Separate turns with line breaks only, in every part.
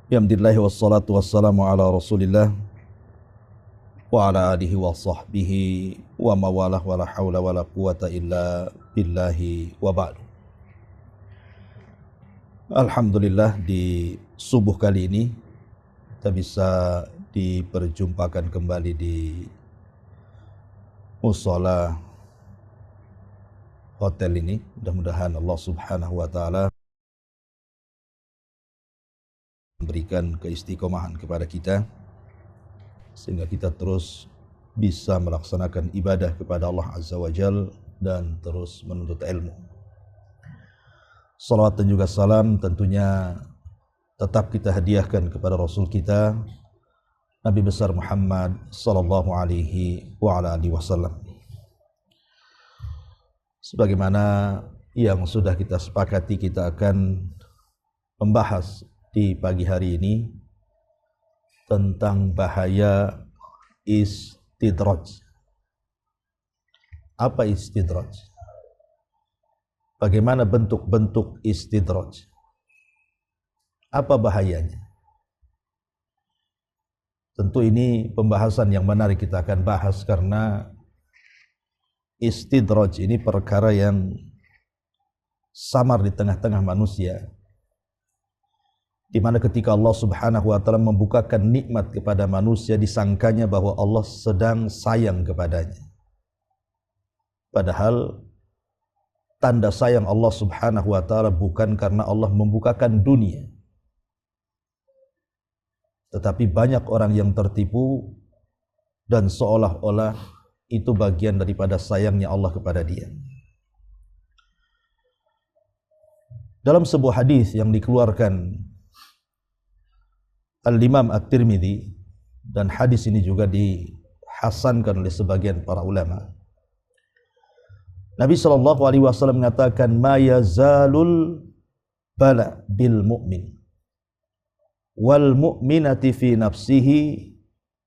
Alhamdulillah wassalatu wassalamu ala Rasulillah wa ala alihi wa sahbihi wa mawalah wa la hawla wa la quwata illa billahi wa ba'du. Alhamdulillah, di subuh kali ini kita bisa diperjumpakan kembali di mushola hotel ini. Mudah-mudahan Allah subhanahu wa ta'ala memberikan keistiqomahan kepada kita sehingga kita terus bisa melaksanakan ibadah kepada Allah Azza wa Jal dan terus menuntut ilmu. Salawat dan juga salam tentunya tetap kita hadiahkan kepada Rasul kita Nabi besar Muhammad sallallahu alaihi wa ala alihi wasallam. Sebagaimana yang sudah kita sepakati, kita akan membahas di pagi hari ini tentang bahaya istidraj. Apa istidraj? Bagaimana bentuk-bentuk istidraj? Apa bahayanya? Tentu ini pembahasan yang menarik kita akan bahas karena istidraj ini perkara yang samar di tengah-tengah manusia, di mana ketika Allah subhanahu wa ta'ala membukakan nikmat kepada manusia, disangkanya bahwa Allah sedang sayang kepadanya. Padahal tanda sayang Allah subhanahu wa ta'ala bukan karena Allah membukakan dunia, tetapi banyak orang yang tertipu dan seolah-olah itu bagian daripada sayangnya Allah kepada dia. Dalam sebuah hadis yang dikeluarkan Al-Imam At-Tirmidzi, dan hadis ini juga dihasankan oleh sebagian para ulama, Nabi SAW mengatakan, ma yazalul bala bil mu'min wal mu'minati fi nafsihi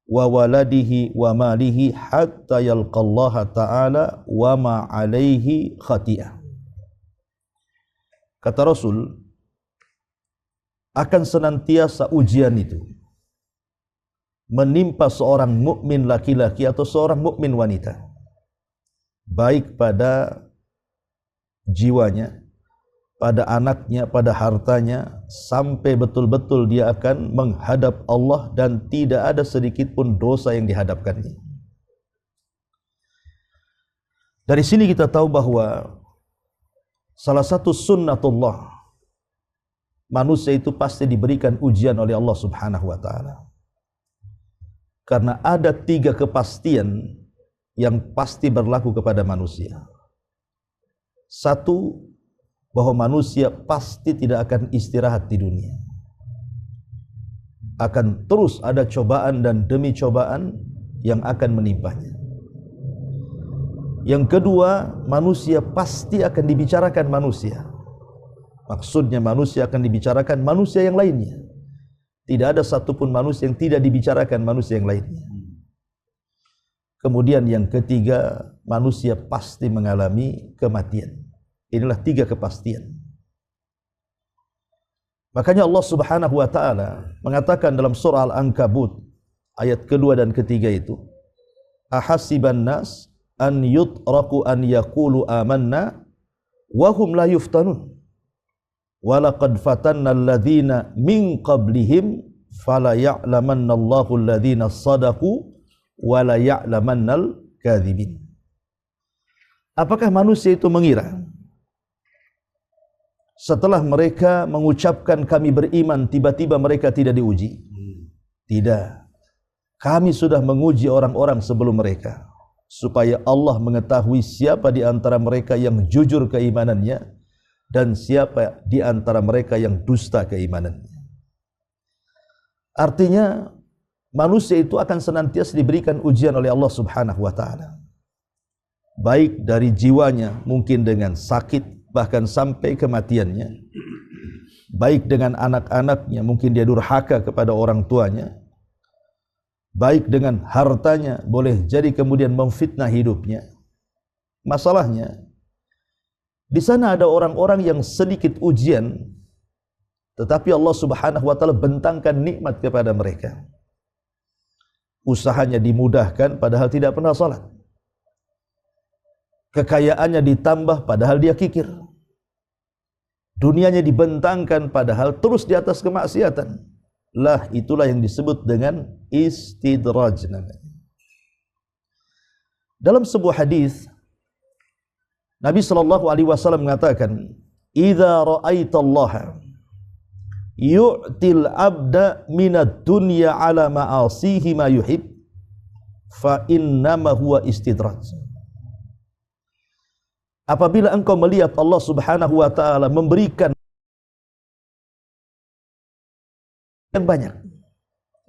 wa waladihi wa malihi hatta yalqallaha ta'ala wa ma alaihi khati'ah. Kata Rasul, akan senantiasa ujian itu menimpa seorang mukmin laki-laki atau seorang mukmin wanita, baik pada jiwanya, pada anaknya, pada hartanya, sampai betul-betul dia akan menghadap Allah dan tidak ada sedikit pun dosa yang dihadapkannya. Dari sini kita tahu bahwa salah satu sunnatullah, manusia itu pasti diberikan ujian oleh Allah subhanahu wa ta'ala. Karena ada 3 kepastian yang pasti berlaku kepada manusia. 1, bahwa manusia pasti tidak akan istirahat di dunia. Akan terus ada cobaan dan demi cobaan yang akan menimpanya. Yang kedua, manusia pasti akan dibicarakan manusia. Maksudnya manusia akan dibicarakan manusia yang lainnya. Tidak ada satupun manusia yang tidak dibicarakan manusia yang lainnya. Kemudian yang ketiga, manusia pasti mengalami kematian. Inilah 3 kepastian. Makanya Allah subhanahu wa ta'ala mengatakan dalam surah Al-Ankabut ayat kedua dan ketiga itu, ahasiban nas an yutraku an yaqulu amanna wa hum la yuftanun. Walaqad fatanna alladhina min qablihim fala ya'lamanna Allahu alladhina sadaqu wa la ya'lamannal kadhibin. Apakah manusia itu mengira setelah mereka mengucapkan kami beriman, tiba-tiba mereka tidak diuji? Tidak. Kami sudah menguji orang-orang sebelum mereka, supaya Allah mengetahui siapa di antara mereka yang jujur keimanannya dan siapa di antara mereka yang dusta keimanannya. Artinya manusia itu akan senantiasa diberikan ujian oleh Allah subhanahu wa ta'ala, baik dari jiwanya, mungkin dengan sakit bahkan sampai kematiannya, baik dengan anak-anaknya, mungkin dia durhaka kepada orang tuanya, baik dengan hartanya, boleh jadi kemudian memfitnah hidupnya. Masalahnya di sana ada orang-orang yang sedikit ujian tetapi Allah Subhanahu wa taala bentangkan nikmat kepada mereka. Usahanya dimudahkan padahal tidak pernah salat. Kekayaannya ditambah padahal dia kikir. Dunianya dibentangkan padahal terus di atas kemaksiatan. Lah itulah yang disebut dengan istidraj namanya. Dalam sebuah hadis Nabi sallallahu alaihi wasallam mengatakan, "Idza ra'aitallaha yu'til 'abda minad dunya 'ala ma'asihi ma yuhib, fa innama huwa istidraj." Apabila engkau melihat Allah Subhanahu wa taala memberikan yang banyak,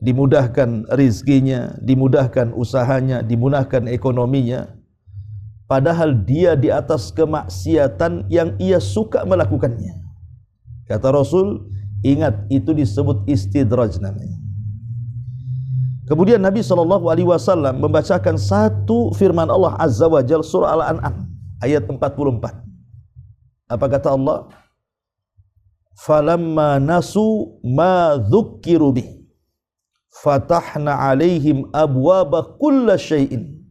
dimudahkan rizkinya, dimudahkan usahanya, dimudahkan ekonominya, padahal dia di atas kemaksiatan yang ia suka melakukannya. Kata Rasul, ingat itu disebut istidraj namanya. Kemudian Nabi SAW membacakan satu firman Allah Azza wa Jalla, surah Al-An'am ayat 44. Apa kata Allah? Falamma nasu ma dzukkiru bih fatahna alaihim abwaba kulla syai'in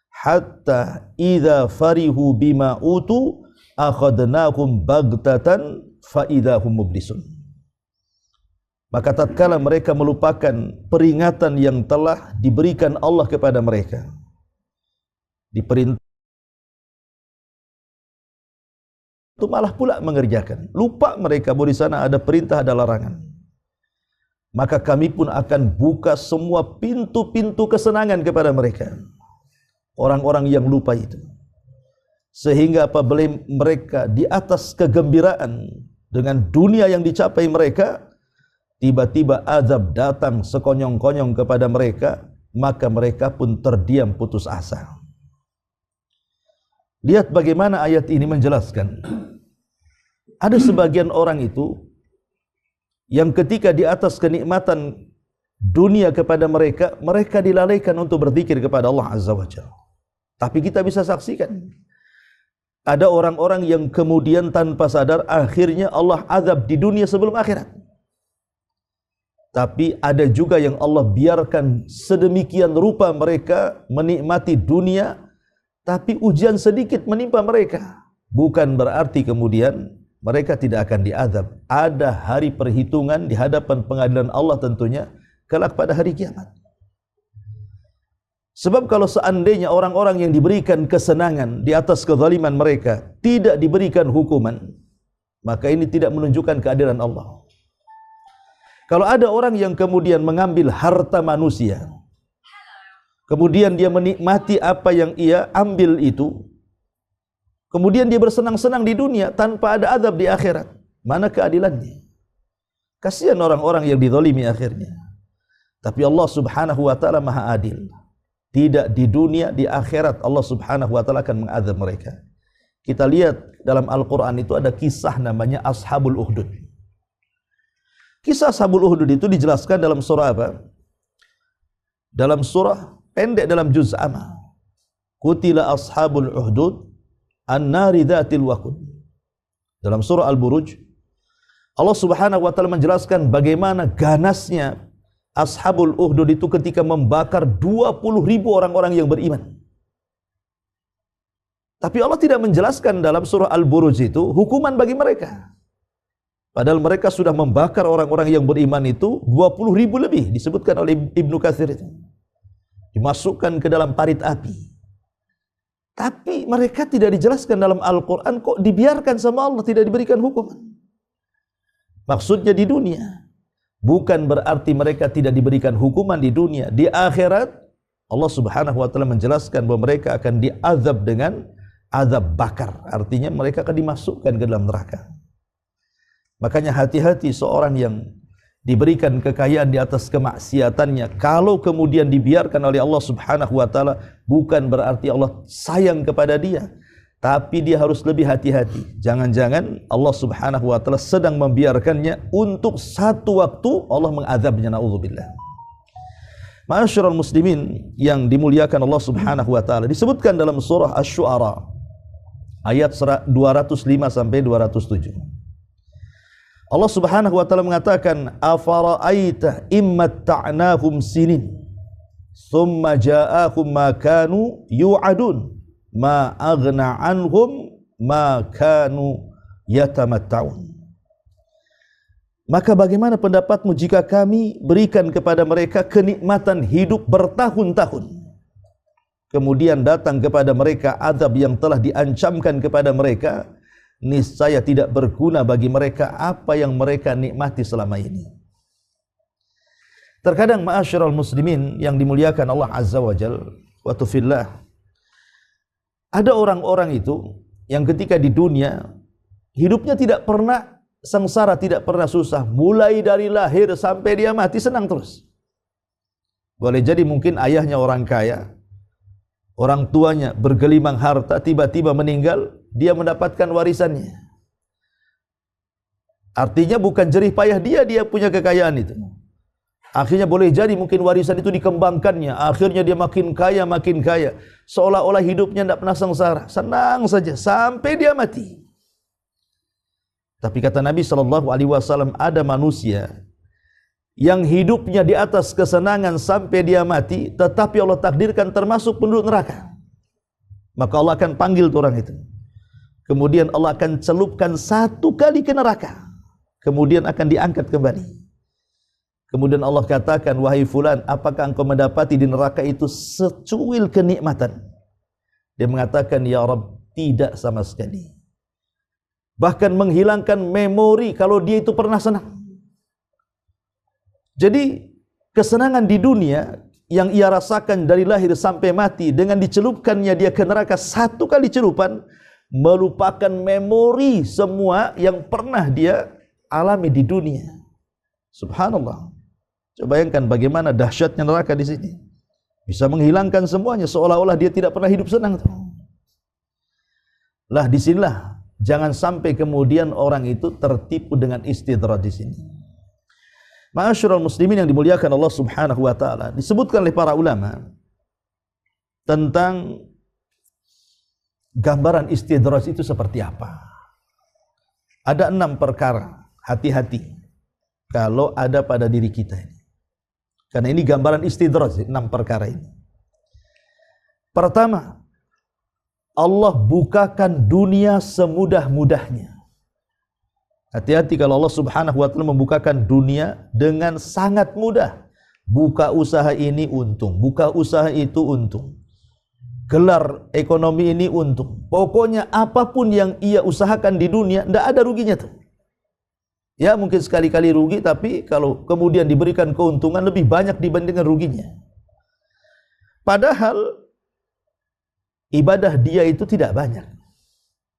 hatta idza farihu bima utu akhadnahum baghtatan fa idahum mublisun. Maka tatkala mereka melupakan peringatan yang telah diberikan Allah kepada mereka, diperintah itu malah pula mengerjakan. Lupa mereka bahwa di sana ada perintah, ada larangan. Maka kami pun akan buka semua pintu-pintu kesenangan kepada mereka. Orang-orang yang lupa itu. Sehingga apabila mereka di atas kegembiraan dengan dunia yang dicapai mereka, tiba-tiba azab datang sekonyong-konyong kepada mereka, maka mereka pun terdiam putus asa. Lihat bagaimana ayat ini menjelaskan. Ada sebagian orang itu yang ketika di atas kenikmatan dunia kepada mereka, mereka dilalaikan untuk berzikir kepada Allah Azza wa Jalla. Tapi kita bisa saksikan, ada orang-orang yang kemudian tanpa sadar akhirnya Allah azab di dunia sebelum akhirat. Tapi ada juga yang Allah biarkan sedemikian rupa mereka menikmati dunia, tapi ujian sedikit menimpa mereka. Bukan berarti kemudian mereka tidak akan diazab. Ada hari perhitungan di hadapan pengadilan Allah tentunya kelak pada hari kiamat. Sebab kalau seandainya orang-orang yang diberikan kesenangan di atas kezaliman mereka tidak diberikan hukuman, maka ini tidak menunjukkan keadilan Allah. Kalau ada orang yang kemudian mengambil harta manusia, kemudian dia menikmati apa yang ia ambil itu, kemudian dia bersenang-senang di dunia tanpa ada azab di akhirat, mana keadilannya? Kasihan orang-orang yang dizalimi akhirnya. Tapi Allah Subhanahu wa taala Maha Adil. Tidak di dunia, di akhirat Allah Subhanahu wa taala akan mengazab mereka. Kita lihat dalam Al-Qur'an itu ada kisah namanya Ashabul Ukhdud. Kisah Ashabul Ukhdud itu dijelaskan dalam surah apa? Dalam surah pendek dalam juz amma. Qutila ashabul uhdud an-nari dzatil waqud. Dalam surah Al-Buruj Allah Subhanahu wa taala menjelaskan bagaimana ganasnya ashabul uhdud itu ketika membakar 20.000 orang-orang yang beriman. Tapi Allah tidak menjelaskan dalam surah Al-Buruj itu hukuman bagi mereka. Padahal mereka sudah membakar orang-orang yang beriman itu 20.000 lebih, disebutkan oleh Ibnu Katsir itu. Dimasukkan ke dalam parit api. Tapi mereka tidak dijelaskan dalam Al-Quran, kok dibiarkan sama Allah, tidak diberikan hukuman. Maksudnya di dunia. Bukan berarti mereka tidak diberikan hukuman di dunia. Di akhirat, Allah Subhanahu wa taala menjelaskan bahwa mereka akan diazab dengan azab bakar. Artinya mereka akan dimasukkan ke dalam neraka. Makanya hati-hati seorang yang diberikan kekayaan di atas kemaksiatannya, kalau kemudian dibiarkan oleh Allah Subhanahu wa taala, bukan berarti Allah sayang kepada dia, tapi dia harus lebih hati-hati. Jangan-jangan Allah Subhanahu wa taala sedang membiarkannya untuk satu waktu Allah mengazabnya, naudzubillah. Ma'asyiral muslimin yang dimuliakan Allah Subhanahu wa taala, disebutkan dalam surah Asy-Syu'ara ayat 205 sampai 207. Allah Subhanahu wa taala mengatakan, afara'aita immatta'nahum sinin thumma ja'ahum ma kanu yu'adun ma aghna anhum ma kanu yatamatta'un. Maka bagaimana pendapatmu jika kami berikan kepada mereka kenikmatan hidup bertahun-tahun, kemudian datang kepada mereka azab yang telah diancamkan kepada mereka, niscaya tidak berguna bagi mereka apa yang mereka nikmati selama ini. Terkadang ma'asyiral muslimin yang dimuliakan Allah Azza wa Jalla wa tufillah, ada orang-orang itu yang ketika di dunia hidupnya tidak pernah sengsara, tidak pernah susah, mulai dari lahir sampai dia mati senang terus. Boleh jadi mungkin ayahnya orang kaya, orang tuanya bergelimang harta, tiba-tiba meninggal, dia mendapatkan warisannya. Artinya bukan jerih payah dia punya kekayaan itu. Akhirnya boleh jadi mungkin warisan itu dikembangkannya, akhirnya dia makin kaya, seolah-olah hidupnya tidak pernah sengsara, senang saja sampai dia mati. Tapi kata Nabi SAW, ada manusia yang hidupnya di atas kesenangan sampai dia mati, tetapi Allah takdirkan termasuk penduduk neraka. Maka Allah akan panggil orang itu. Kemudian Allah akan celupkan satu kali ke neraka. Kemudian akan diangkat kembali. Kemudian Allah katakan, wahai fulan, apakah engkau mendapati di neraka itu secuil kenikmatan? Dia mengatakan, ya Rabb, tidak sama sekali. Bahkan menghilangkan memori kalau dia itu pernah senang. Jadi kesenangan di dunia yang ia rasakan dari lahir sampai mati, dengan dicelupkannya dia ke neraka satu kali celupan, melupakan memori semua yang pernah dia alami di dunia. Subhanallah. Coba bayangkan bagaimana dahsyatnya neraka di sini. Bisa menghilangkan semuanya, seolah-olah dia tidak pernah hidup senang. Lah disinilah jangan sampai kemudian orang itu tertipu dengan istidraj di sini. Ma'asyiral muslimin yang dimuliakan Allah Subhanahu wa taala, disebutkan oleh para ulama tentang gambaran istidraj itu seperti apa. Ada 6 perkara, hati-hati kalau ada pada diri kita ini. Karena ini gambaran istidraj, 6 perkara ini. Pertama, Allah bukakan dunia semudah-mudahnya. Hati-hati kalau Allah Subhanahu wa taala membukakan dunia dengan sangat mudah. Buka usaha ini untung, buka usaha itu untung. Gelar ekonomi ini untung. Pokoknya apapun yang ia usahakan di dunia, tidak ada ruginya tuh. Ya mungkin sekali-kali rugi, tapi kalau kemudian diberikan keuntungan lebih banyak dibandingkan ruginya. Padahal ibadah dia itu tidak banyak.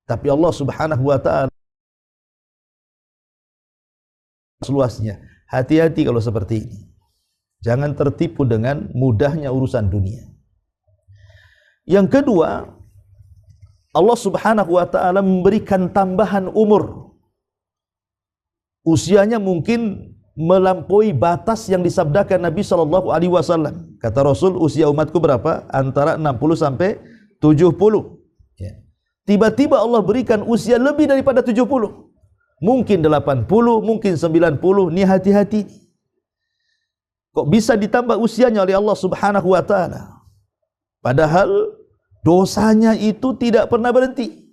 Tapi Allah Subhanahu wa taala seluasnya. Hati-hati kalau seperti ini. Jangan tertipu dengan mudahnya urusan dunia. Yang kedua, Allah Subhanahu wa taala memberikan tambahan umur. Usianya mungkin melampaui batas yang disabdakan Nabi SAW. Kata Rasul, usia umatku berapa? Antara 60 sampai 70. Ya. Tiba-tiba Allah berikan usia lebih daripada 70. Mungkin 80, mungkin 90. Ini hati-hati. Kok bisa ditambah usianya oleh Allah Subhanahu wa taala? Padahal dosanya itu tidak pernah berhenti.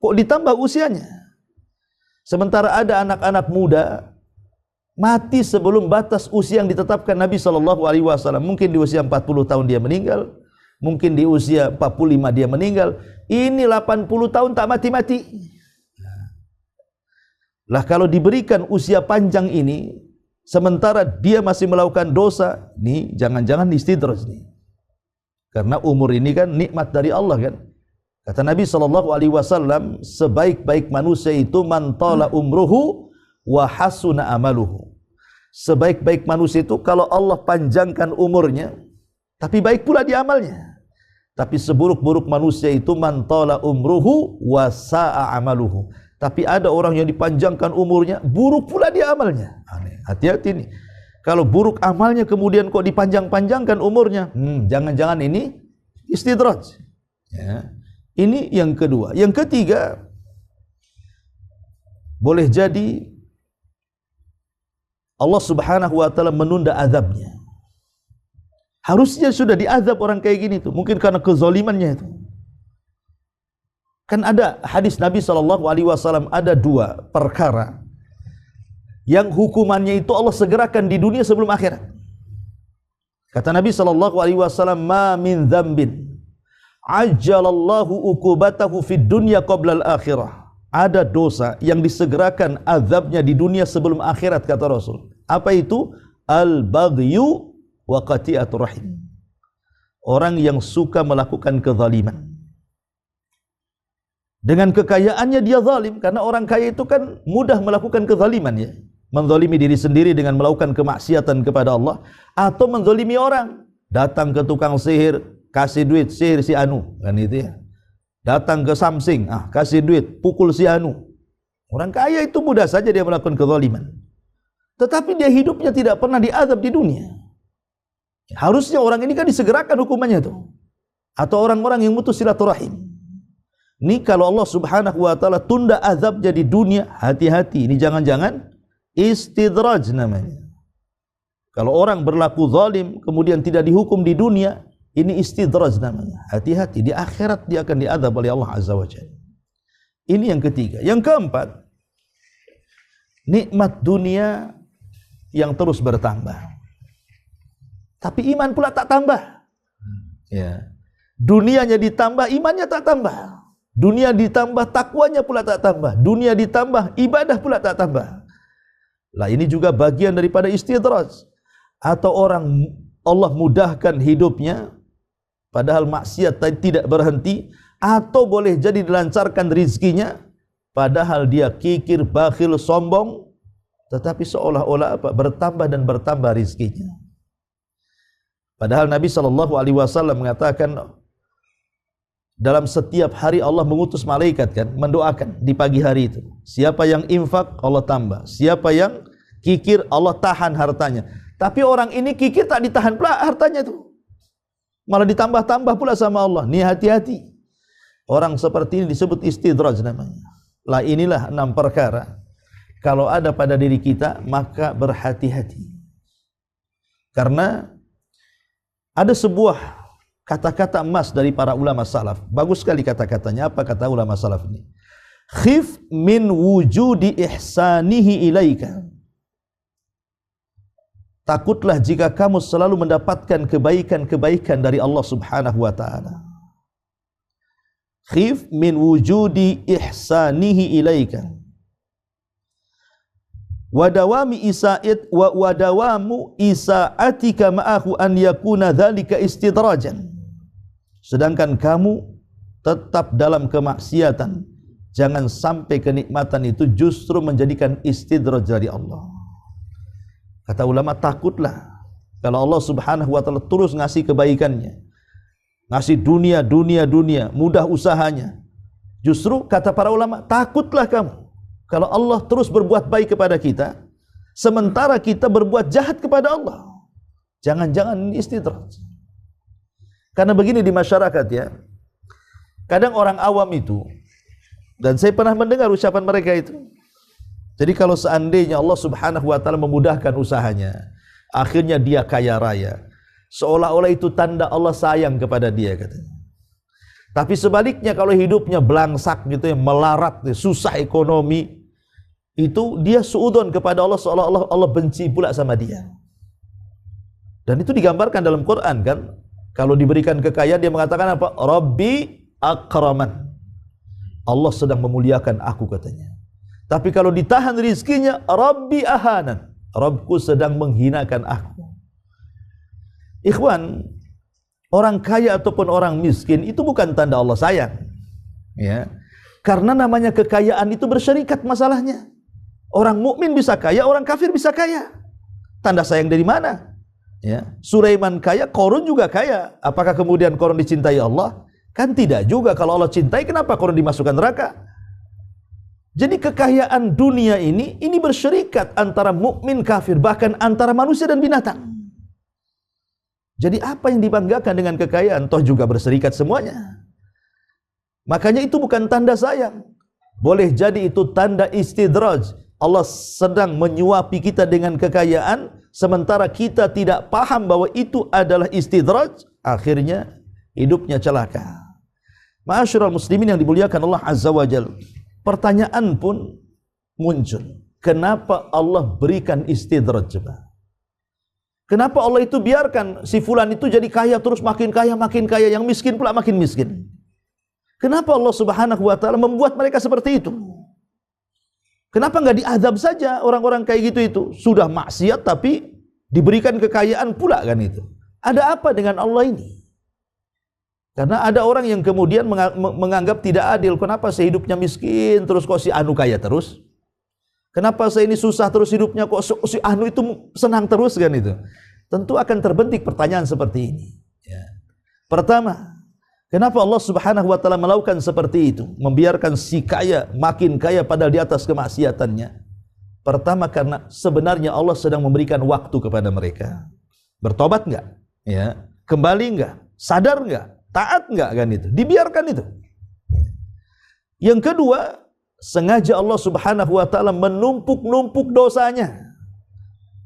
Kok ditambah usianya? Sementara ada anak-anak muda mati sebelum batas usia yang ditetapkan Nabi SAW. Mungkin di usia 40 tahun dia meninggal, mungkin di usia 45 dia meninggal. Ini 80 tahun tak mati-mati. Lah kalau diberikan usia panjang ini, sementara dia masih melakukan dosa, nih jangan-jangan istidraj nih. Karena umur ini kan nikmat dari Allah kan. Kata Nabi SAW, sebaik-baik manusia itu man tala umruhu wa hasuna amaluhu. Sebaik-baik manusia itu kalau Allah panjangkan umurnya, tapi baik pula di amalnya. Tapi seburuk-buruk manusia itu man tala umruhu wa sa'a amaluhu. Tapi ada orang yang dipanjangkan umurnya, buruk pula di amalnya. Hati-hati nih. Kalau buruk amalnya kemudian kok dipanjang-panjangkan umurnya, jangan-jangan ini istidraj. Ya. Ini yang kedua. Yang ketiga, boleh jadi Allah Subhanahu wa taala menunda azabnya. Harusnya sudah diazab orang kayak gini tuh, mungkin karena kezalimannya itu. Kan ada hadis Nabi SAW, ada dua perkara yang hukumannya itu Allah segerakan di dunia sebelum akhirat. Kata Nabi SAW, ma min dzambin ajjalallahu uqubatahu fid dunya qabla al-akhirah. Ada dosa yang disegerakan azabnya di dunia sebelum akhirat, kata Rasul. Apa itu? Al-baghyu wa qati'atur rahim. Orang yang suka melakukan kezaliman. Dengan kekayaannya dia zalim, karena orang kaya itu kan mudah melakukan kezaliman ya. Menzalimi diri sendiri dengan melakukan kemaksiatan kepada Allah, atau menzalimi orang. Datang ke tukang sihir, kasih duit, sihir si anu, kan itu ya. Datang ke Samsing, kasih duit, pukul si anu. Orang kaya itu mudah saja dia melakukan kezaliman. Tetapi dia hidupnya tidak pernah diazab di dunia. Harusnya orang ini kan disegerakan hukumannya tuh. Atau orang-orang yang mutus silaturahim. Ini kalau Allah Subhanahu wa taala tunda azabnya di dunia, hati-hati. Ini jangan-jangan istidraj namanya. Kalau orang berlaku zalim kemudian tidak dihukum di dunia, ini istidraj namanya. Hati-hati, di akhirat dia akan diazab oleh Allah Azza wa Jalla. Ini yang ketiga. Yang keempat, nikmat dunia yang terus bertambah. Tapi iman pula tak tambah. Ya. Dunianya ditambah, imannya tak tambah. Dunia ditambah, takwanya pula tak tambah. Dunia ditambah, ibadah pula tak tambah. Lah ini juga bagian daripada istidraj. Atau orang Allah mudahkan hidupnya, padahal maksiat tidak berhenti. Atau boleh jadi dilancarkan rizkinya, padahal dia kikir, bakhil, sombong, tetapi seolah-olah bertambah dan bertambah rizkinya. Padahal Nabi SAW mengatakan, dalam setiap hari Allah mengutus malaikat kan, mendoakan di pagi hari itu. Siapa yang infak, Allah tambah. Siapa yang kikir, Allah tahan hartanya. Tapi orang ini kikir tak ditahan pula hartanya itu. Malah ditambah-tambah pula sama Allah. Nih hati-hati. Orang seperti ini disebut istidraj namanya. Lah inilah 6 perkara. Kalau ada pada diri kita, maka berhati-hati. Karena ada sebuah kata-kata emas dari para ulama salaf. Bagus sekali kata-katanya. Apa kata ulama salaf ini? Khif min wujudi ihsanihi ilaika. Takutlah jika kamu selalu mendapatkan kebaikan-kebaikan dari Allah Subhanahu wa taala. Khif min wujudi ihsanihi ilaika. Wadawami isa'id wa wadawamu isa'atika ma'ahu an yakuna dzalika istidrajan. Sedangkan kamu tetap dalam kemaksiatan, jangan sampai kenikmatan itu justru menjadikan istidraj dari Allah. Kata ulama, takutlah kalau Allah Subhanahu wa taala terus ngasih kebaikannya, ngasih dunia, mudah usahanya. Justru kata para ulama, takutlah kamu kalau Allah terus berbuat baik kepada kita, sementara kita berbuat jahat kepada Allah. Jangan-jangan ini istidraj. Karena begini di masyarakat ya, kadang orang awam itu, dan saya pernah mendengar ucapan mereka itu. Jadi kalau seandainya Allah Subhanahu wa taala memudahkan usahanya, akhirnya dia kaya raya, seolah-olah itu tanda Allah sayang kepada dia katanya. Tapi sebaliknya kalau hidupnya belangsak gitu ya, melarat, susah ekonomi, itu dia suudon kepada Allah, seolah-olah Allah benci pula sama dia. Dan itu digambarkan dalam Quran kan. Kalau diberikan kekayaan dia mengatakan apa? Rabbi akraman. Allah sedang memuliakan aku katanya. Tapi kalau ditahan rizkinya, Rabbi ahanan. Rabbku sedang menghinakan aku. Ikhwan, orang kaya ataupun orang miskin itu bukan tanda Allah sayang. Ya. Karena namanya kekayaan itu bersyarikat masalahnya. Orang mukmin bisa kaya, orang kafir bisa kaya. Tanda sayang dari mana? Ya, Sulaiman kaya, Qarun juga kaya. Apakah kemudian Qarun dicintai Allah? Kan tidak juga. Kalau Allah cintai, kenapa Qarun dimasukkan neraka? Jadi kekayaan dunia ini bersyarikat antara mukmin kafir, bahkan antara manusia dan binatang. Jadi apa yang dibanggakan dengan kekayaan? Toh juga berserikat semuanya. Makanya itu bukan tanda sayang. Boleh jadi itu tanda istidraj. Allah sedang menyuapi kita dengan kekayaan, sementara kita tidak paham bahwa itu adalah istidraj, akhirnya hidupnya celaka. Ma'asyiral muslimin yang dimuliakan Allah Azza wa Jalla, pertanyaan pun muncul. Kenapa Allah berikan istidraj coba? Kenapa Allah itu biarkan si fulan itu jadi kaya terus makin kaya, yang miskin pula makin miskin? Kenapa Allah Subhanahu wa taala membuat mereka seperti itu? Kenapa enggak diazab saja orang-orang kayak gitu itu? Sudah maksiat tapi diberikan kekayaan pula kan itu. Ada apa dengan Allah ini? Karena ada orang yang kemudian menganggap tidak adil. Kenapa saya hidupnya miskin terus kok si anu kaya terus? Kenapa saya ini susah terus hidupnya kok si anu itu senang terus kan itu? Tentu akan terbentik pertanyaan seperti ini. Ya. Pertama, kenapa Allah Subhanahu wa taala melakukan seperti itu? Membiarkan si kaya makin kaya padahal di atas kemaksiatannya. Pertama, karena sebenarnya Allah sedang memberikan waktu kepada mereka. Bertobat enggak? Ya. Kembali enggak? Sadar enggak? Taat enggak kan itu? Dibiarkan itu. Yang kedua, sengaja Allah Subhanahu wa taala menumpuk-numpuk dosanya.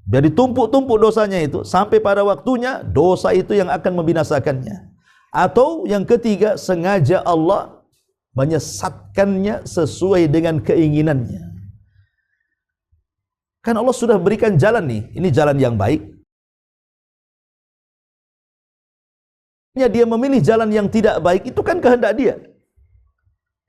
Biar ditumpuk-tumpuk dosanya itu sampai pada waktunya dosa itu yang akan membinasakannya. Atau yang ketiga, sengaja Allah menyesatkannya sesuai dengan keinginannya. Kan Allah sudah berikan jalan nih, ini jalan yang baik. Dia memilih jalan yang tidak baik, itu kan kehendak dia.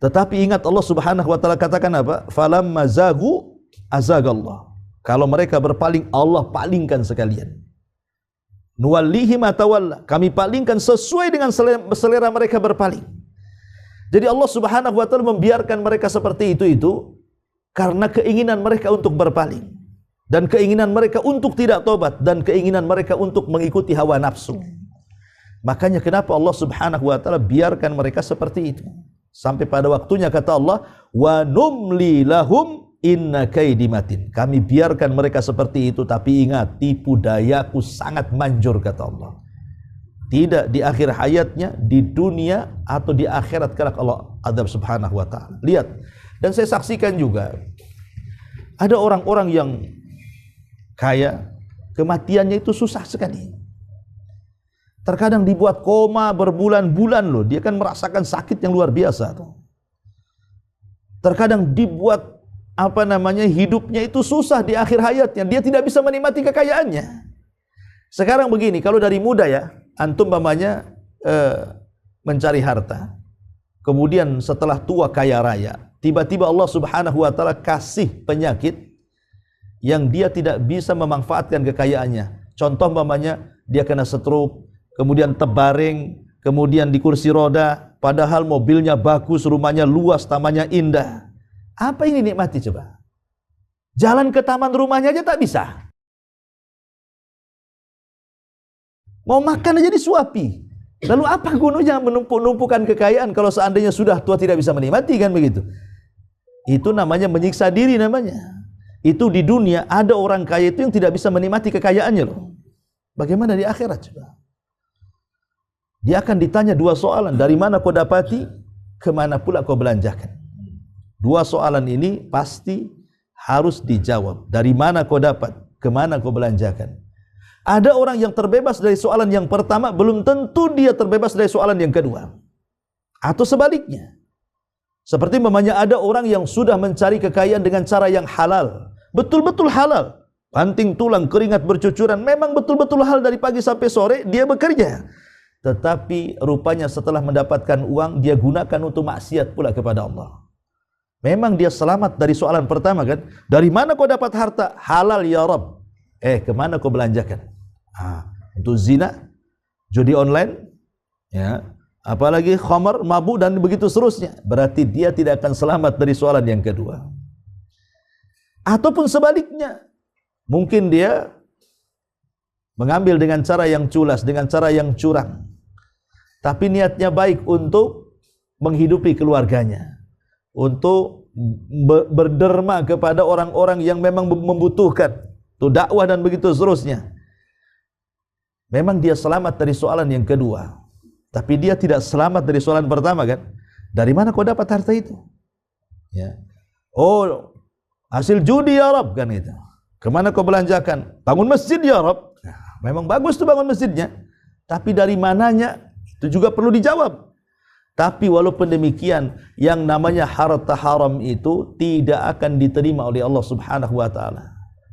Tetapi ingat Allah Subhanahu wa taala katakan apa? Falamma zagu azagallah. Kalau mereka berpaling, Allah palingkan sekalian. Nuwallihi ma tawalla. Kami palingkan sesuai dengan selera mereka berpaling. Jadi Allah Subhanahu wa taala membiarkan mereka seperti itu karena keinginan mereka untuk berpaling dan keinginan mereka untuk tidak tobat dan keinginan mereka untuk mengikuti hawa nafsu. Makanya kenapa Allah Subhanahu wa taala biarkan mereka seperti itu. Sampai pada waktunya kata Allah, wa numli lahum inna kaidi matin. Kami biarkan mereka seperti itu, tapi ingat, tipu dayaku sangat manjur kata Allah. Tidak di akhir hayatnya, di dunia atau di akhirat kelak Allah azab Subhanahu wa taala. Lihat, dan saya saksikan juga ada orang-orang yang kaya, kematiannya itu susah sekali. Terkadang dibuat koma berbulan-bulan loh, dia kan merasakan sakit yang luar biasa tuh. Terkadang dibuat hidupnya itu susah di akhir hayatnya, dia tidak bisa menikmati kekayaannya. Sekarang begini, kalau dari muda ya, antum mencari harta, kemudian setelah tua kaya raya, tiba-tiba Allah Subhanahu wa taala kasih penyakit yang dia tidak bisa memanfaatkan kekayaannya. Contoh dia kena stroke, kemudian terbaring, kemudian di kursi roda, padahal mobilnya bagus, rumahnya luas, tamannya indah. Apa ini nikmati coba? Jalan ke taman rumahnya aja tak bisa. Mau makan aja disuapi. Lalu apa gunanya menumpuk-numpukan kekayaan kalau seandainya sudah tua tidak bisa menikmati, kan begitu? Itu namanya menyiksa diri namanya. Itu di dunia ada orang kaya itu yang tidak bisa menikmati kekayaannya loh. Bagaimana di akhirat coba? Dia akan ditanya dua soalan, dari mana kau dapati, kemana pula kau belanjakan. Dua soalan ini pasti harus dijawab. Dari mana kau dapat, kemana kau belanjakan. Ada orang yang terbebas dari soalan yang pertama, belum tentu dia terbebas dari soalan yang kedua. Atau sebaliknya. Seperti ada orang yang sudah mencari kekayaan dengan cara yang halal. Betul-betul halal. Banting tulang, keringat bercucuran. Memang betul-betul halal dari pagi sampai sore dia bekerja. Tetapi rupanya setelah mendapatkan uang, dia gunakan untuk maksiat pula kepada Allah. Memang dia selamat dari soalan pertama kan? Dari mana kau dapat harta? Halal ya Rabb. Kemana kau belanjakan? Untuk zina, judi online, ya, apalagi khamar, mabuk dan begitu seterusnya. Berarti dia tidak akan selamat dari soalan yang kedua. Ataupun sebaliknya, mungkin dia mengambil dengan cara yang culas, dengan cara yang curang. Tapi niatnya baik untuk menghidupi keluarganya, untuk berderma kepada orang-orang yang memang membutuhkan, itu dakwah dan begitu seterusnya. Memang dia selamat dari soalan yang kedua, tapi dia tidak selamat dari soalan pertama kan? Dari mana kau dapat harta itu? Ya. Oh, hasil judi ya Rabb, kan itu. Kemana kau belanjakan? Bangun masjid ya Rabb. Nah, memang bagus tuh bangun masjidnya. Tapi dari mananya? Itu juga perlu dijawab. Tapi walaupun demikian, yang namanya harta haram itu tidak akan diterima oleh Allah Subhanahu wa taala.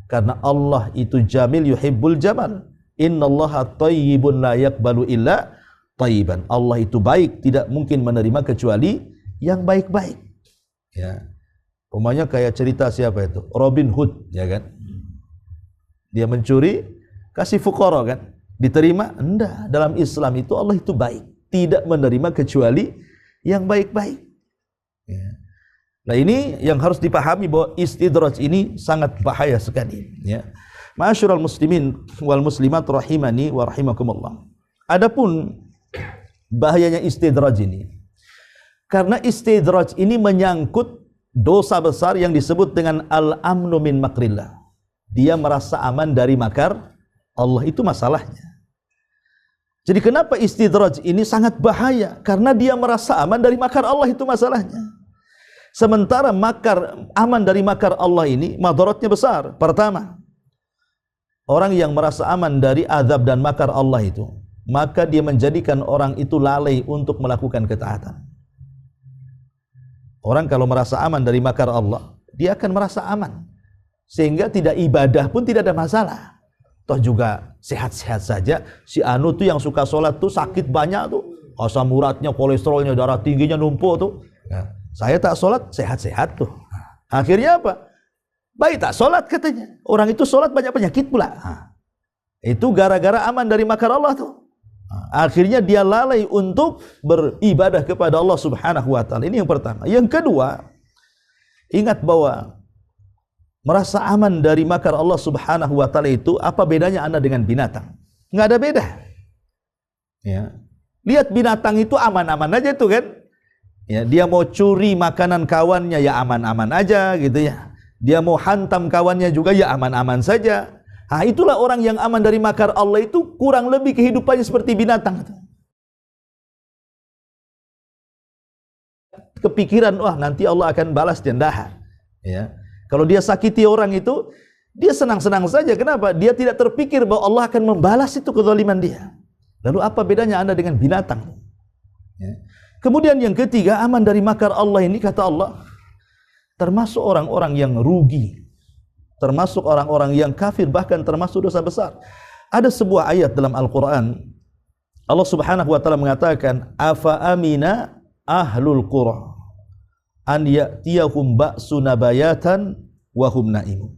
Karena Allah itu jamil yuhibbul jamal. Innallaha thayyibun la yaqbalu illa thayyiban. Allah itu baik, tidak mungkin menerima kecuali yang baik-baik. Ya. Umpamanya kayak cerita siapa itu? Robin Hood, ya kan? Dia mencuri, kasih fuqara, kan? Diterima? Enggak. Dalam Islam itu Allah itu baik, tidak menerima kecuali yang baik-baik. Ya. Nah, ini yang harus dipahami bahwa istidraj ini sangat bahaya sekali, ya. Ma'asyiral muslimin wal muslimat rahimani wa rahimakumullah. Adapun bahayanya istidraj ini, karena istidraj ini menyangkut dosa besar yang disebut dengan al-amnu min makrillah. Dia merasa aman dari makar Allah, itu masalahnya. Jadi kenapa istidraj ini sangat bahaya? Karena dia merasa aman dari makar Allah, itu masalahnya. Sementara aman dari makar Allah ini madaratnya besar. Pertama, orang yang merasa aman dari azab dan makar Allah itu, maka dia menjadikan orang itu lalai untuk melakukan ketaatan. Orang kalau merasa aman dari makar Allah, dia akan merasa aman, sehingga tidak ibadah pun tidak ada masalah. Toh juga sehat-sehat saja. Si anu tuh yang suka sholat tuh sakit banyak tuh, asam uratnya, kolesterolnya, darah tingginya numpuk tuh. Nah, saya tak sholat, sehat-sehat tuh. Akhirnya apa? Baik tak sholat katanya. Orang itu sholat banyak penyakit pula. Itu gara-gara aman dari makar Allah tuh. Akhirnya dia lalai untuk beribadah kepada Allah Subhanahu wa taala. Ini yang pertama. Yang kedua, ingat bahwa merasa aman dari makar Allah Subhanahu wa taala itu apa bedanya Anda dengan binatang? Nggak ada beda. Ya. Lihat binatang itu aman-aman aja tuh kan. Ya, dia mau curi makanan kawannya ya aman-aman aja gitu ya. Dia mau hantam kawannya juga ya aman-aman saja. Nah, itulah orang yang aman dari makar Allah itu kurang lebih kehidupannya seperti binatang. Kepikiran, wah nanti Allah akan balas jendahal. Ya. Kalau dia sakiti orang itu, dia senang-senang saja. Kenapa? Dia tidak terpikir bahwa Allah akan membalas itu kezaliman dia. Lalu apa bedanya Anda dengan binatang? Ya. Kemudian yang ketiga, aman dari makar Allah ini, kata Allah, termasuk orang-orang yang rugi, termasuk orang-orang yang kafir, bahkan termasuk dosa besar. Ada sebuah ayat dalam Al-Quran, Allah Subhanahu wa ta'ala mengatakan, afa amina ahlul qura an ya'tiyahum ba'suna bayatan wa hum na'imun.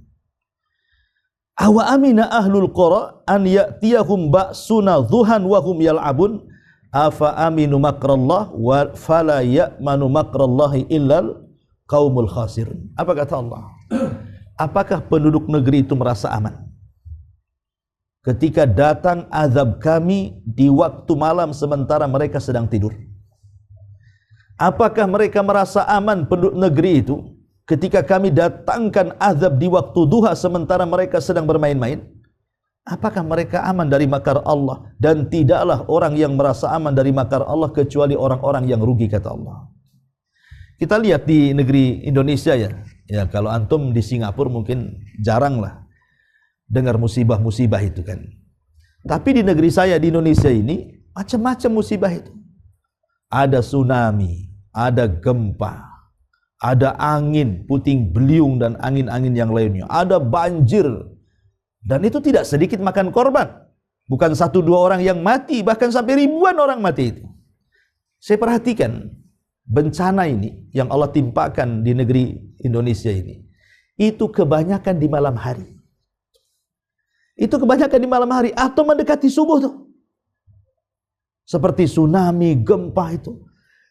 Awa amina ahlul qura an ya'tiyahum ba'suna dhuhan wa hum yal'abun. Afa aminu makrallah wa fala ya'manu makrallahi illal qaumul khasirun. Apa kata Allah? Apakah penduduk negeri itu merasa aman ketika datang azab kami di waktu malam sementara mereka sedang tidur? Apakah mereka merasa aman penduduk negeri itu ketika kami datangkan azab di waktu duha sementara mereka sedang bermain-main? Apakah mereka aman dari makar Allah? Dan tidaklah orang yang merasa aman dari makar Allah kecuali orang-orang yang rugi, kata Allah. Kita lihat di negeri Indonesia ya. Ya, kalau antum di Singapura mungkin jarang lah dengar musibah-musibah itu kan. Tapi di negeri saya di Indonesia ini macam-macam musibah itu. Ada tsunami, ada gempa, ada angin puting beliung dan angin-angin yang lainnya, ada banjir. Dan itu tidak sedikit makan korban. Bukan 1-2 orang yang mati, bahkan sampai ribuan orang mati itu. Saya perhatikan bencana ini yang Allah timpakan di negeri Indonesia ini, itu kebanyakan di malam hari. Itu kebanyakan di malam hari atau mendekati subuh tuh. Seperti tsunami, gempa itu.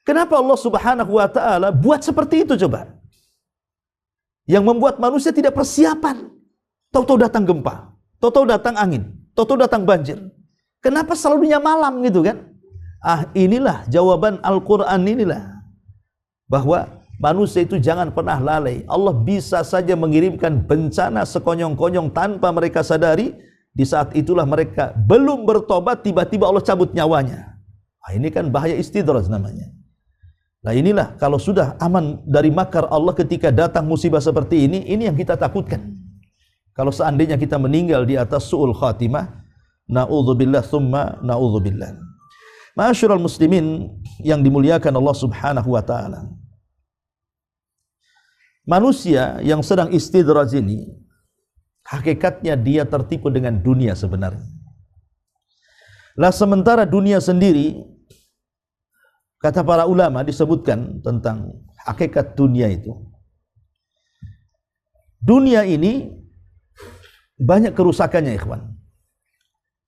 Kenapa Allah Subhanahu wa ta'ala buat seperti itu coba? Yang membuat manusia tidak persiapan. Tahu-tahu datang gempa, tahu-tahu datang angin, tahu-tahu datang banjir. Kenapa selalunya malam gitu kan? Inilah jawaban Al-Quran inilah. Bahwa manusia itu jangan pernah lalai. Allah bisa saja mengirimkan bencana sekonyong-konyong tanpa mereka sadari. Di saat itulah mereka belum bertobat, tiba-tiba Allah cabut nyawanya. Ini kan bahaya istidraj namanya. Nah inilah kalau sudah aman dari makar Allah ketika datang musibah seperti ini yang kita takutkan. Kalau seandainya kita meninggal di atas su'ul khatimah, na'udzubillah thumma na'udzubillah. Ma'asyiral muslimin yang dimuliakan Allah Subhanahu wa taala. Manusia yang sedang istidraj ini hakikatnya dia tertipu dengan dunia sebenarnya. Lah sementara dunia sendiri, kata para ulama disebutkan tentang hakikat dunia itu. Dunia ini banyak kerusakannya, ikhwan.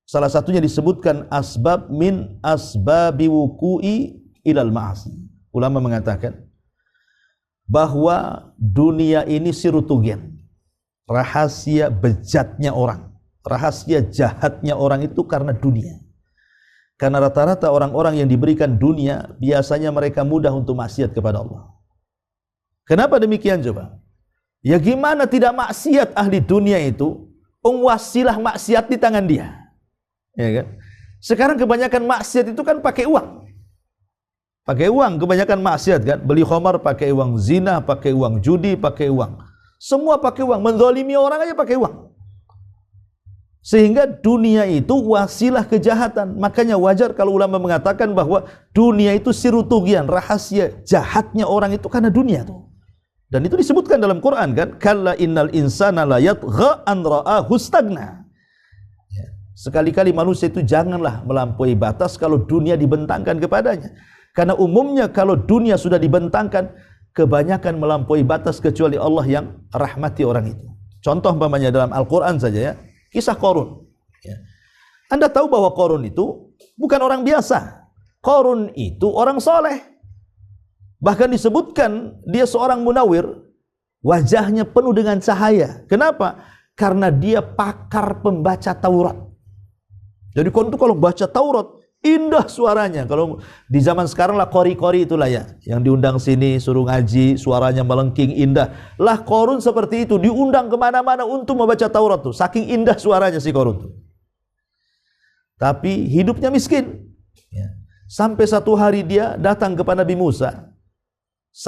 Salah satunya disebutkan asbab min asbabi wuku'i ilal ma'asi. Ulama mengatakan bahwa dunia ini sirutugen, rahasia bejatnya orang, rahasia jahatnya orang itu karena dunia. Karena rata-rata orang-orang yang diberikan dunia biasanya mereka mudah untuk maksiat kepada Allah. Kenapa demikian coba? Ya gimana tidak maksiat ahli dunia itu? Wasilah maksiat di tangan dia. Ya kan? Sekarang kebanyakan maksiat itu kan pakai uang. Pakai uang kebanyakan maksiat kan? Beli khamar pakai uang, zina pakai uang, judi pakai uang. Semua pakai uang, menzalimi orang aja pakai uang. Sehingga dunia itu wasilah kejahatan. Makanya wajar kalau ulama mengatakan bahwa dunia itu sirutugian, rahasia jahatnya orang itu karena dunia tuh. Dan itu disebutkan dalam Quran kan, kalla innal insana la yatgha an ra'ahu stagna. Sekali-kali manusia itu janganlah melampaui batas kalau dunia dibentangkan kepadanya. Karena umumnya kalau dunia sudah dibentangkan, kebanyakan melampaui batas kecuali Allah yang rahmati orang itu. Contoh umpamanya dalam Al-Quran saja ya, kisah Qarun. Anda tahu bahwa Qarun itu bukan orang biasa. Qarun itu orang soleh. Bahkan disebutkan dia seorang munawir, wajahnya penuh dengan cahaya. Kenapa? Karena dia pakar pembaca Taurat. Jadi Qarun itu kalau baca Taurat indah suaranya. Kalau di zaman sekarang lah qori-qori itulah ya, yang diundang sini suruh ngaji, suaranya melengking indah. Lah Qarun seperti itu, diundang kemana-mana untuk membaca Taurat tuh. Saking indah suaranya si Qarun tuh. Tapi hidupnya miskin. Sampai satu hari dia datang kepada Nabi Musa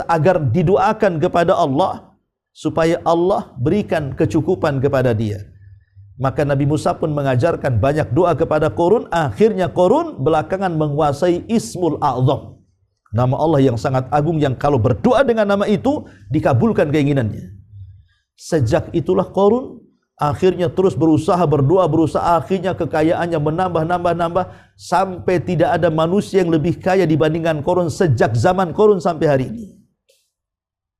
agar didoakan kepada Allah supaya Allah berikan kecukupan kepada dia. Maka Nabi Musa pun mengajarkan banyak doa kepada Qarun. Akhirnya Qarun belakangan menguasai Ismul A'zam, nama Allah yang sangat agung, yang kalau berdoa dengan nama itu dikabulkan keinginannya. Sejak itulah Qarun akhirnya terus berusaha berdoa, akhirnya kekayaannya menambah sampai tidak ada manusia yang lebih kaya dibandingkan Qarun sejak zaman Qarun sampai hari ini.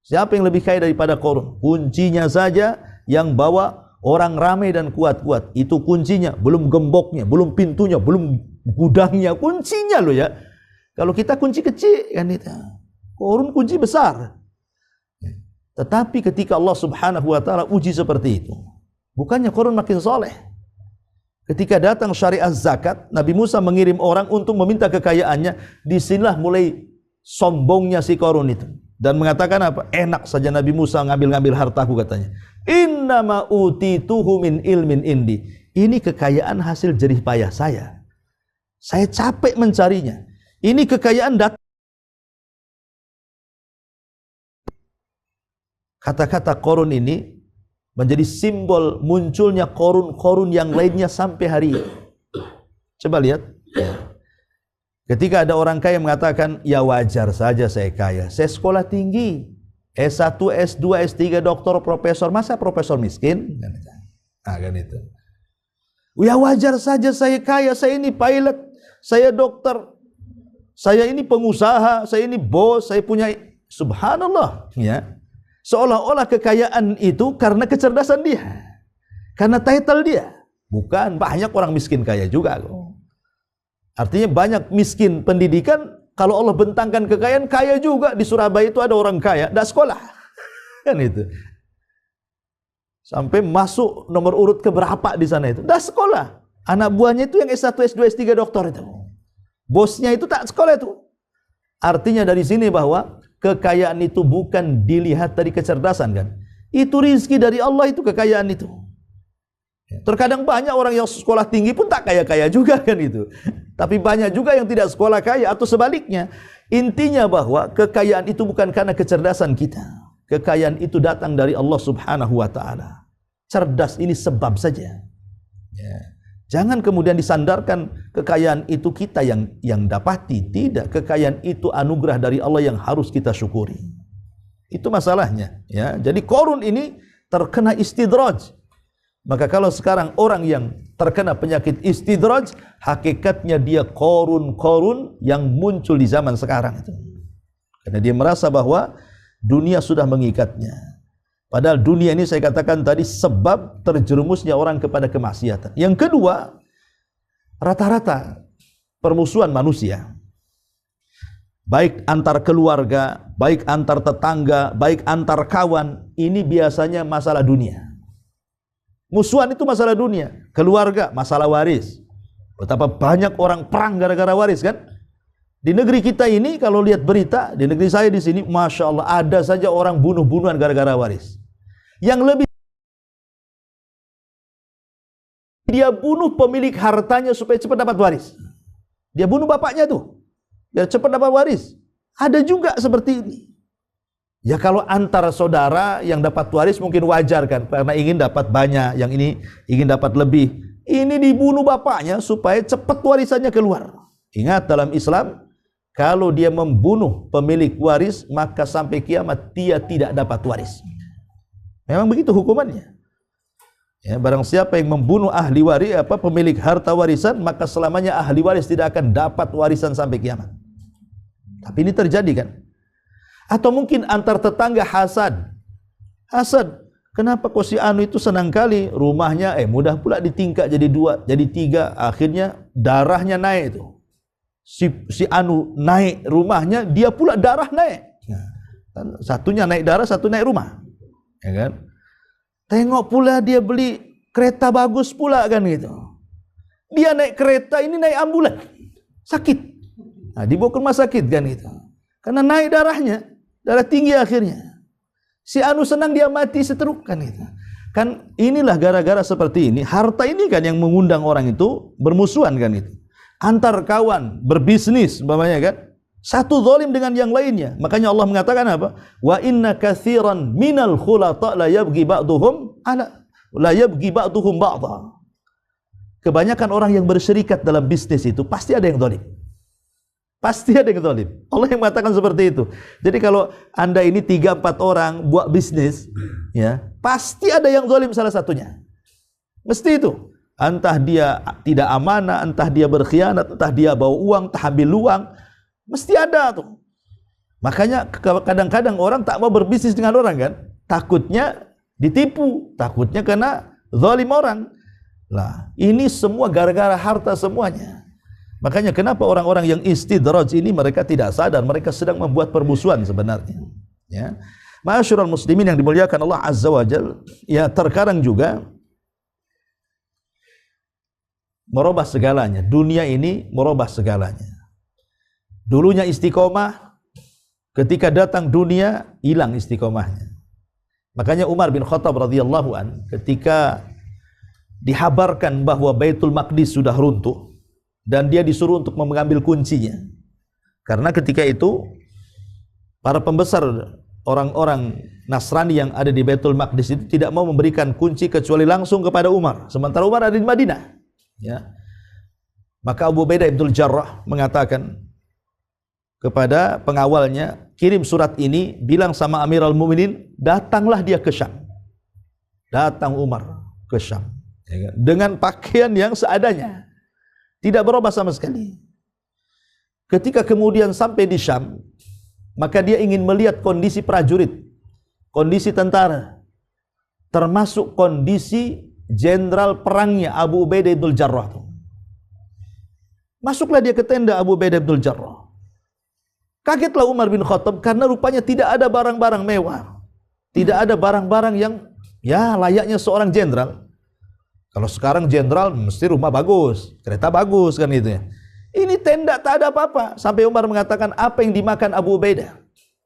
Siapa yang lebih kaya daripada Qarun? Kuncinya saja yang bawa orang ramai dan kuat-kuat. Itu kuncinya, belum gemboknya, belum pintunya, belum gudangnya, kuncinya loh ya. Kalau kita kunci kecil kan itu. Qarun kunci besar. Tetapi ketika Allah Subhanahu wa taala uji seperti itu, bukannya Qarun makin soleh. Ketika datang syariat zakat, Nabi Musa mengirim orang untuk meminta kekayaannya. Disinilah mulai sombongnya si Qarun itu. Dan mengatakan apa? Enak saja Nabi Musa ngambil-ngambil hartaku katanya. Innama utituhu min ilmin indi. Ini kekayaan hasil jerih payah saya. Saya capek mencarinya. Ini kekayaan datang. Kata-kata Qarun ini menjadi simbol munculnya Qarun-Qarun yang lainnya sampai hari ini. Coba lihat. Ketika ada orang kaya mengatakan, ya wajar saja saya kaya. Saya sekolah tinggi. S1, S2, S3, doktor, profesor. Masa profesor miskin? Nah, kan itu. Ya wajar saja saya kaya. Saya ini pilot. Saya dokter. Saya ini pengusaha. Saya ini bos. Saya punya... Subhanallah. Ya. Seolah-olah kekayaan itu karena kecerdasan dia, karena title dia. Bukan, banyak orang miskin kaya juga kok. Artinya banyak miskin pendidikan, kalau Allah bentangkan kekayaan, kaya juga. Di Surabaya itu ada orang kaya, tidak sekolah. Kan itu. Sampai masuk nomor urut keberapa di sana itu. Tidak sekolah. Anak buahnya itu yang S1, S2, S3 doktor itu. Bosnya itu tak sekolah itu. Artinya dari sini bahwa kekayaan itu bukan dilihat dari kecerdasan kan. Itu rizki dari Allah, itu kekayaan itu. Terkadang banyak orang yang sekolah tinggi pun tak kaya-kaya juga kan itu. Tapi banyak juga yang tidak sekolah kaya atau sebaliknya. Intinya bahwa kekayaan itu bukan karena kecerdasan kita. Kekayaan itu datang dari Allah Subhanahu wa taala. Cerdas ini sebab saja. Ya. Jangan kemudian disandarkan kekayaan itu kita yang dapati. Tidak, kekayaan itu anugerah dari Allah yang harus kita syukuri. Itu masalahnya, ya. Jadi Qarun ini terkena istidraj. Maka kalau sekarang orang yang terkena penyakit istidraj, hakikatnya dia Qarun yang muncul di zaman sekarang itu. Karena dia merasa bahwa dunia sudah mengikatnya. Padahal dunia ini saya katakan tadi sebab terjerumusnya orang kepada kemaksiatan. Yang kedua, rata-rata permusuhan manusia, baik antar keluarga, baik antar tetangga, baik antar kawan, ini biasanya masalah dunia. Musuhan itu masalah dunia. Keluarga, masalah waris. Betapa banyak orang perang gara-gara waris, kan? Di negeri kita ini, kalau lihat berita, di negeri saya di sini, Masya Allah, ada saja orang bunuh-bunuhan gara-gara waris. Yang lebih, dia bunuh pemilik hartanya supaya cepat dapat waris. Dia bunuh bapaknya tuh, biar cepat dapat waris. Ada juga seperti ini. Ya kalau antara saudara yang dapat waris mungkin wajar kan, karena ingin dapat banyak, yang ini ingin dapat lebih. Ini dibunuh bapaknya supaya cepat warisannya keluar. Ingat, dalam Islam, kalau dia membunuh pemilik waris, maka sampai kiamat dia tidak dapat waris. Memang begitu hukumannya. Ya, barang siapa yang membunuh ahli waris, pemilik harta warisan, maka selamanya ahli waris tidak akan dapat warisan sampai kiamat. Tapi ini terjadi kan? Atau mungkin antar tetangga hasad. Hasad. Kenapa kok si Anu itu senang kali rumahnya mudah pula ditingkat jadi 2, jadi 3, akhirnya darahnya naik itu. Si Anu naik rumahnya, dia pula darah naik. Nah, satunya naik darah, satu naik rumah. Ya kan? Tengok pula dia beli kereta bagus pula kan gitu. Dia naik kereta, ini naik ambulan. Sakit. Nah, dibawa ke rumah sakit kan gitu. Karena naik darahnya, darah tinggi akhirnya. Si Anu senang dia mati seteruk kan itu. Kan inilah gara-gara seperti ini, harta ini kan yang mengundang orang itu bermusuhan kan itu. Antar kawan, berbisnis umpamanya kan. Satu zalim dengan yang lainnya. Makanya Allah mengatakan apa? Wa inna katsiran minal khulata la yabghi ba'duhum ba'dha. Kebanyakan orang yang berserikat dalam bisnis itu pasti ada yang zalim. Pasti ada yang zalim. Allah yang mengatakan seperti itu. Jadi kalau Anda ini 3-4 orang buat bisnis, ya, pasti ada yang zalim salah satunya. Mesti itu. Entah dia tidak amanah, entah dia berkhianat, entah dia bawa uang, entah ambil uang, mesti ada tuh. Makanya kadang-kadang orang tak mau berbisnis dengan orang kan, takutnya ditipu, takutnya kena zalim orang. Lah, ini semua gara-gara harta semuanya. Makanya kenapa orang-orang yang istidraj ini mereka tidak sadar, mereka sedang membuat permusuhan sebenarnya. Ya. Ma'asyiral muslimin yang dimuliakan Allah Azza wa Jalla, ya terkadang juga merubah segalanya. Dunia ini merubah segalanya. Dulunya istiqomah, ketika datang dunia hilang istiqomahnya. Makanya Umar bin Khattab radhiyallahu an ketika dihabarkan bahwa Baitul Maqdis sudah runtuh dan dia disuruh untuk mengambil kuncinya. Karena ketika itu para pembesar orang-orang Nasrani yang ada di Baitul Maqdis itu tidak mau memberikan kunci kecuali langsung kepada Umar. Sementara Umar ada di Madinah. Ya. Maka Abu Ubaidah bin Jarrah mengatakan kepada pengawalnya, kirim surat ini, bilang sama Amirul Mukminin, datanglah dia ke Syam. Datang Umar ke Syam, ya kan? Dengan pakaian yang seadanya, tidak berubah sama sekali. Ketika kemudian sampai di Syam, maka dia ingin melihat kondisi prajurit, kondisi tentara, termasuk kondisi jenderal perangnya Abu Ubaidah bin Jarrah. Masuklah dia ke tenda Abu Ubaidah bin Jarrah. Kagetlah Umar bin Khattab karena rupanya tidak ada barang-barang mewah. Tidak ada barang-barang yang ya layaknya seorang jenderal. Kalau sekarang jenderal mesti rumah bagus, kereta bagus kan gitu ya. Ini tenda tak ada apa-apa. Sampai Umar mengatakan, apa yang dimakan Abu Ubaidah?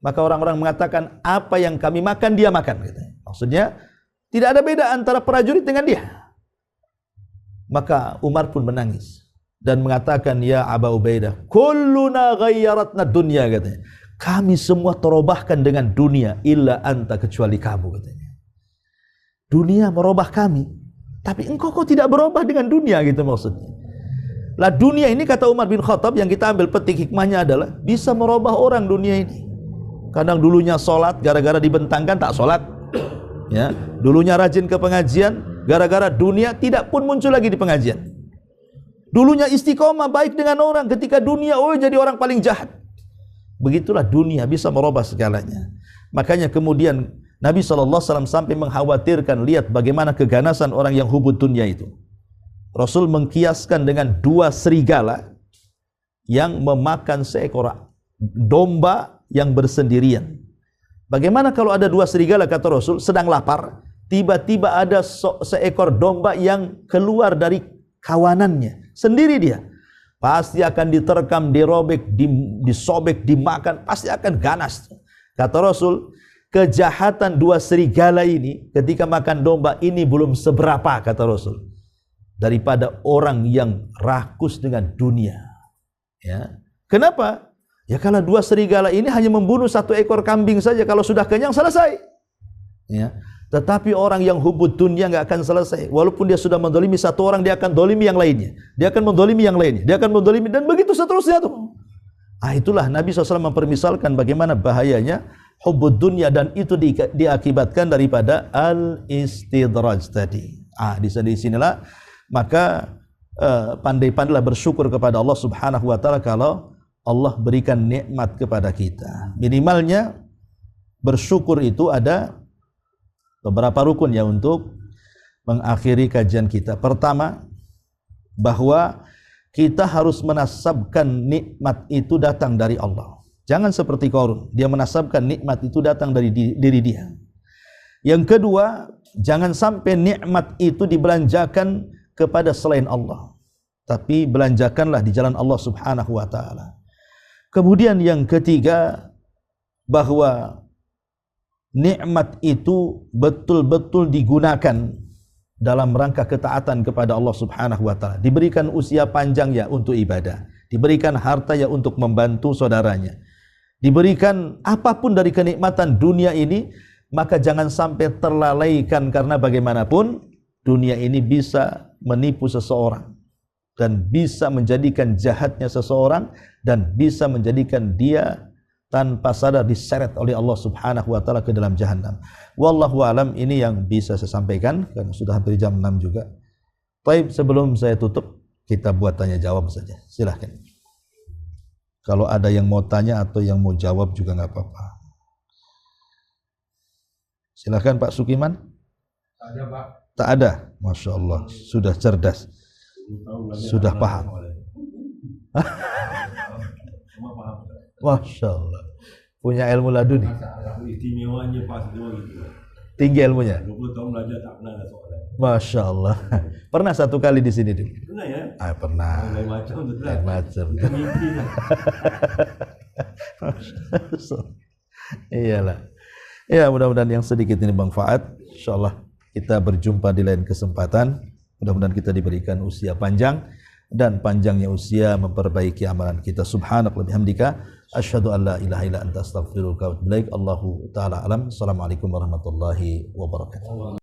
Maka orang-orang mengatakan, apa yang kami makan dia makan gitu. Maksudnya tidak ada beda antara prajurit dengan dia. Maka Umar pun menangis. dan mengatakan, ya Aba Ubaidah, kulluna ghayyaratna dunya, katanya. Kami semua terubahkan dengan dunia, illa anta, kecuali kamu, katanya. Dunia merubah kami, tapi engkau kok tidak berubah dengan dunia, gitu maksudnya. Lah dunia ini, kata Umar bin Khattab, yang kita ambil petik hikmahnya adalah bisa merubah orang dunia ini. Kadang dulunya sholat, gara-gara dibentangkan tak sholat, ya. Dulunya rajin ke pengajian, gara-gara dunia tidak pun muncul lagi di pengajian. Dulunya istiqomah baik dengan orang, ketika dunia, oh jadi orang paling jahat. Begitulah dunia bisa merubah segalanya. Makanya kemudian Nabi SAW sampai mengkhawatirkan, lihat bagaimana keganasan orang yang hubud dunia itu. Rasul mengkiaskan dengan 2 serigala yang memakan seekor domba yang bersendirian. Bagaimana kalau ada 2 serigala, kata Rasul, sedang lapar, tiba-tiba ada seekor domba yang keluar dari kawanannya, sendiri dia. Pasti akan diterkam, dirobek, disobek, dimakan, pasti akan ganas. Kata Rasul, kejahatan 2 serigala ini ketika makan domba ini belum seberapa, kata Rasul, daripada orang yang rakus dengan dunia. Ya. Kenapa? Ya kalau 2 serigala ini hanya membunuh 1 ekor kambing saja, kalau sudah kenyang selesai. Ya. Tetapi orang yang hubud dunia nggak akan selesai. Walaupun dia sudah mendolimi 1 orang, dia akan dolimi yang lainnya. Dia akan mendolimi yang lainnya. Dia akan mendolimi, dan begitu seterusnya tuh. Itulah Nabi SAW mempermisalkan bagaimana bahayanya hubud dunia, dan itu diakibatkan daripada al-istidraj tadi. Di sinilah maka pandai-pandailah bersyukur kepada Allah Subhanahu wa taala kalau Allah berikan nikmat kepada kita. Minimalnya bersyukur itu ada beberapa rukun ya untuk mengakhiri kajian kita. Pertama, bahwa kita harus menasabkan nikmat itu datang dari Allah. Jangan seperti Qarun, dia menasabkan nikmat itu datang dari diri dia. Yang kedua, jangan sampai nikmat itu dibelanjakan kepada selain Allah, tapi belanjakanlah di jalan Allah Subhanahu wa taala. Kemudian yang ketiga, bahwa nikmat itu betul-betul digunakan dalam rangka ketaatan kepada Allah Subhanahu wa taala. Diberikan usia panjang ya untuk ibadah, diberikan harta ya untuk membantu saudaranya, diberikan apapun dari kenikmatan dunia ini, maka jangan sampai terlalaikan, karena bagaimanapun dunia ini bisa menipu seseorang dan bisa menjadikan jahatnya seseorang dan bisa menjadikan dia tanpa sadar diseret oleh Allah Subhanahu wa taala ke dalam jahanam. Wallahu alam, ini yang bisa saya sampaikan karena sudah hampir jam 6 juga. Baik, sebelum saya tutup, kita buat tanya jawab saja. Silahkan. Kalau ada yang mau tanya atau yang mau jawab juga nggak apa-apa. Silahkan Pak Sukiman.
Ada Pak.
Tak ada, Masya Allah, sudah cerdas, sudah paham. Masya Allah, punya ilmu laduni.
Istimewanya Pak semua gitu.
Tinggi ilmunya.
20 tahun belajar tak pernah ada soalan.
Masya Allah. Pernah 1 kali di sini dulu?
Pernah ya?
Pernah.
Lain macam tu
Lain macam.
Mimpi lah.
Iyalah. Ya, mudah-mudahan yang sedikit ini bermanfaat. Insyaallah kita berjumpa di lain kesempatan. Mudah-mudahan kita diberikan usia panjang, dan panjangnya usia memperbaiki amalan kita. Subhanallah bihamdika, asyhadu an la ilaha illa anta astaghfiruka wa atubu ilaik. Allahu taala alam. Assalamualaikum warahmatullahi wabarakatuh.